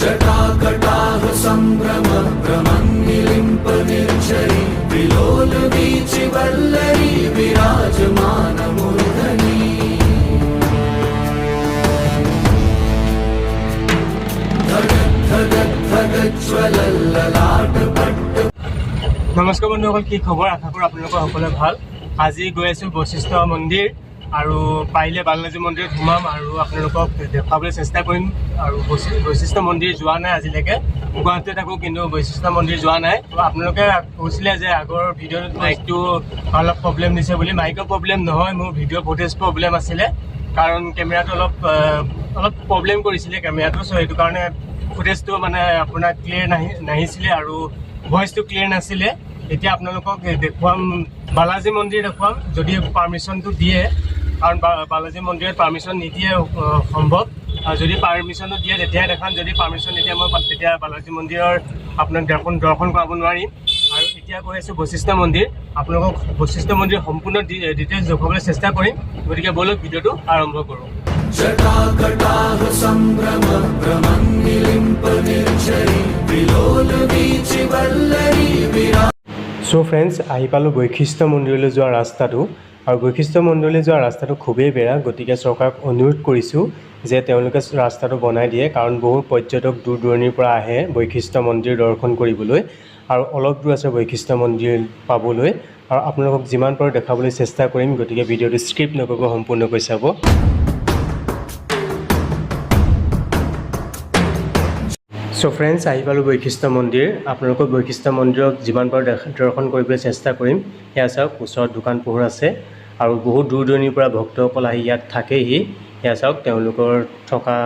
जटाकटाह सम्भ्रम भ्रमन्निलिम्प निर्झरी विलोलवीचि वल्लरी विराजमान मूर्धनि नमस्कार बंधुসকল, কি খবৰ? আশা কৰোঁ আপোনালোকৰ সকলোৱে ভাল। আজি গৈ আছোঁ বশিষ্ঠ মন্দিৰ আৰু পাৰিলে বালাজী মন্দিৰত সোমাম আৰু আপোনালোকক দেখাবলৈ চেষ্টা কৰিম। আৰু বশিষ্ঠ মন্দিৰ যোৱা নাই আজিলৈকে, গুৱাহাটীত থাকোঁ কিন্তু বশিষ্ঠ মন্দিৰ যোৱা নাই। তো আপোনালোকে কৈছিলে যে আগৰ ভিডিঅ'টোত মাইকটো অলপ প্ৰব্লেম দিছে বুলি। মাইকৰ প্ৰব্লেম নহয়, মোৰ ভিডিঅ' ফুটেজ প্ৰব্লেম আছিলে, কাৰণ কেমেৰাটো অলপ প্ৰব্লেম কৰিছিলে কেমেৰাটো। চ' সেইটো কাৰণে ফুটেজটো মানে আপোনাৰ ক্লিয়াৰ নাহিছিলে আৰু ভইচটো ক্লিয়াৰ নাছিলে। এতিয়া আপোনালোকক দেখুৱাম, বালাজী মন্দিৰ দেখুৱাম যদি পাৰ্মিশ্যনটো দিয়ে, কাৰণ বালাজী মন্দিৰত পাৰ্মিশ্যন নিদিয়ে সম্ভৱ। যদি পাৰ্মিশ্যনটো দিয়ে তেতিয়াহে দেখাম, যদি পাৰ্মিশ্যন নিদিয়ে মই তেতিয়া বালাজী মন্দিৰৰ আপোনাক দৰ্শন কৰাব নোৱাৰিম। আৰু এতিয়া গৈ আছোঁ বশিষ্ঠ মন্দিৰ, আপোনালোকক বশিষ্ঠ মন্দিৰ সম্পূৰ্ণ ডিটেইলছ দেখুৱাবলৈ চেষ্টা কৰিম। গতিকে ব'লক ভিডিঅ'টো আৰম্ভ কৰোঁ। जटाकटाह सम्भ्रम भ्रमन्निलिम्प निर्झरी विलोलवीचि वल्लरी विराज। চ' ফ্ৰেণ্ডছ, আহি পালোঁ বশিষ্ঠ মন্দিৰলৈ যোৱা ৰাস্তাটো। আৰু বশিষ্ঠ মন্দিৰলৈ যোৱা ৰাস্তাটো খুবেই বেয়া, গতিকে চৰকাৰক অনুৰোধ কৰিছোঁ যে তেওঁলোকে ৰাস্তাটো বনাই দিয়ে, কাৰণ বহু পৰ্যটক দূৰ দূৰণিৰ পৰা আহে বশিষ্ঠ মন্দিৰ দৰ্শন কৰিবলৈ আৰু অলপ দূৰ আছে বশিষ্ঠ মন্দিৰ পাবলৈ। আৰু আপোনালোকক যিমান পাৰোঁ দেখাবলৈ চেষ্টা কৰিম, গতিকে ভিডিঅ'টো স্কিপ নকৰিব, সম্পূৰ্ণকৈ চাব। চ' ফ্ৰেণ্ডছ, আহি পালোঁ বশিষ্ঠ মন্দিৰ। আপোনালোকক বশিষ্ঠ মন্দিৰক যিমান পাৰোঁ দৰ্শন কৰিবলৈ চেষ্টা কৰিম। সেয়া চাওক, ওচৰত দোকান পোহৰ আছে আৰু বহুত দূৰ দূৰণিৰ পৰা ভক্তসকল আহি ইয়াত থাকেহি। সেয়া চাওক, তেওঁলোকৰ থকা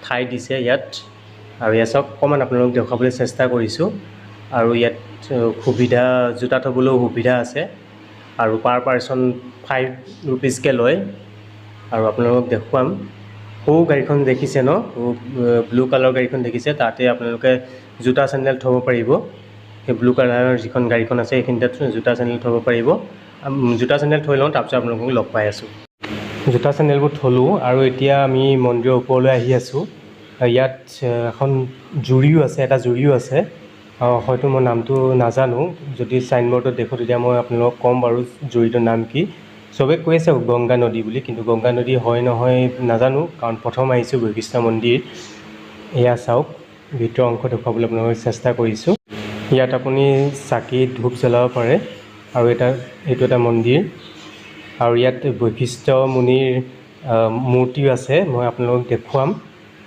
ঠাই দিছে ইয়াত। আৰু এয়া চাওক, অকণমান আপোনালোকক দেখুৱাবলৈ চেষ্টা কৰিছোঁ। আৰু ইয়াত সুবিধা, জোতা থ'বলৈও সুবিধা আছে আৰু পাৰ পাৰ্চন 5 ৰুপিজকৈ লয়। আৰু আপোনালোকক দেখুৱাম, সৰু গাড়ীখন দেখিছে ন, ব্লু কালাৰৰ গাড়ীখন দেখিছে, তাতে আপোনালোকে জোতা চেণ্ডেল থ'ব পাৰিব। সেই ব্লু কালাৰৰ যিখন গাড়ীখন আছে সেইখিনিতে জোতা চেণ্ডেল থ'ব পাৰিব। জোতা চেণ্ডেল থৈ লওঁ, তাৰপিছত আপোনালোকক লগ পাই আছোঁ। জোতা চেণ্ডেলবোৰ থ'লোঁ আৰু এতিয়া আমি মন্দিৰৰ ওপৰলৈ আহি আছোঁ। ইয়াত এখন জুৰিও আছে, এটা জুৰিও আছে, হয়তো মই নামটো নাজানো। যদি চাইনবৰ্ডত দেখোঁ তেতিয়া মই আপোনালোকক ক'ম বাৰু জুৰিটোৰ নাম কি। চবেই কৈ আছে গংগা নদী বুলি, কিন্তু গংগা নদী হয় নহয় নাজানো, কাৰণ প্ৰথম আহিছোঁ বশিষ্ঠ মন্দিৰ। এয়া চাওক, ভিতৰৰ অংশ দেখুৱাবলৈ আপোনালোকক চেষ্টা কৰিছোঁ। ইয়াত আপুনি চাকি ধূপ জ্বলাব পাৰে আৰু এইটো এটা মন্দিৰ। আৰু ইয়াত বশিষ্ঠ মুনিৰ মূৰ্তিও আছে, মই আপোনালোকক দেখুৱাম।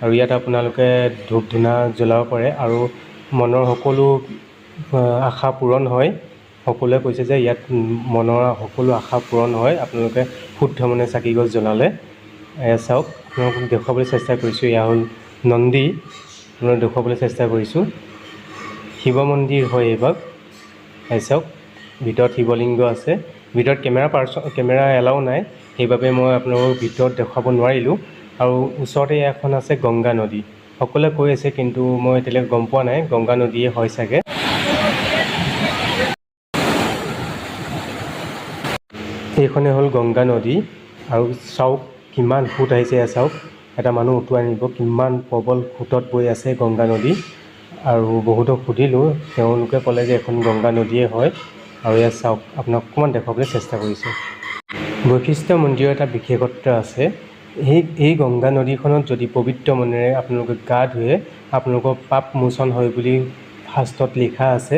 আৰু ইয়াত আপোনালোকে ধূপ ধূনা জ্বলাব পাৰে আৰু মনৰ সকলো আশা পূৰণ হয়। সকলোৱে কৈছে যে ইয়াত মনৰ সকলো আশা পূৰণ হয় আপোনালোকে শুদ্ধ মনে চাকি গছ জ্বলালে। এয়া চাওক, আপোনালোকক দেখুৱাবলৈ চেষ্টা কৰিছোঁ। এয়া হ'ল নন্দী, আপোনালোকক দেখুৱাবলৈ চেষ্টা কৰিছোঁ। শিৱ মন্দিৰ হয় এইভাগ। এয়া চাওক, ভিতৰত শিৱলিংগ আছে। ভিতৰত কেমেৰা এলাও নাই, সেইবাবে মই আপোনালোকক ভিতৰত দেখুৱাব নোৱাৰিলোঁ। আৰু ওচৰতে এখন আছে গংগা নদী, সকলোৱে কৈ আছে, কিন্তু মই এতিয়ালৈকে গম পোৱা নাই গংগা নদীয়ে হয় চাগে। এইখনে হ'ল গংগা নদী। আৰু চাওক কিমান সোঁত আহিছে, এয়া চাওক, এটা মানুহ উটুৱাই নিব, কিমান প্ৰবল সোঁতত বৈ আছে গংগা নদী। আৰু বহুতক সুধিলোঁ, তেওঁলোকে ক'লে যে এখন গংগা নদীয়ে হয়। আৰু এয়া চাওক, আপোনাক অকণমান দেখুৱাবলৈ চেষ্টা কৰিছোঁ। বশিষ্ঠ মন্দিৰৰ এটা বিশেষত্ব আছে, এই গংগা নদীখনত যদি পবিত্ৰ মনেৰে আপোনালোকে গা ধুৱে, আপোনালোকৰ পাপ মোচন হয় বুলি শাস্ত্ৰত লিখা আছে।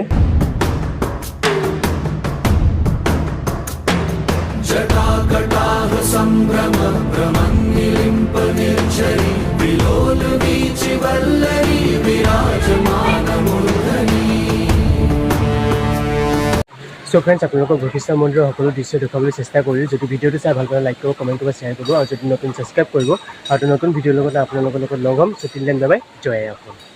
जटाकटाह सम्भ्रम भ्रमन्निलिम्प निर्झरी विलोलवीचि वल्लरी विराजमान मूर्धनि। চ' ফ্ৰেণ্ডছ, আপোনালোকক বশিষ্ঠ মন্দিৰৰ সকলো দৃশ্য দেখুৱাবলৈ চেষ্টা কৰিলোঁ। যদি ভিডিঅ'টো চাই ভাল পালে লাইক কৰিব, কমেণ্ট কৰিব, শ্বেয়াৰ কৰিব আৰু যদি নতুন ছাবস্ক্ৰাইব কৰিব। আৰু নতুন ভিডিঅ'ৰ লগত আপোনালোকৰ লগত লগ হ'ম। চ' টিল দেন বাই বাই, জয় অসম।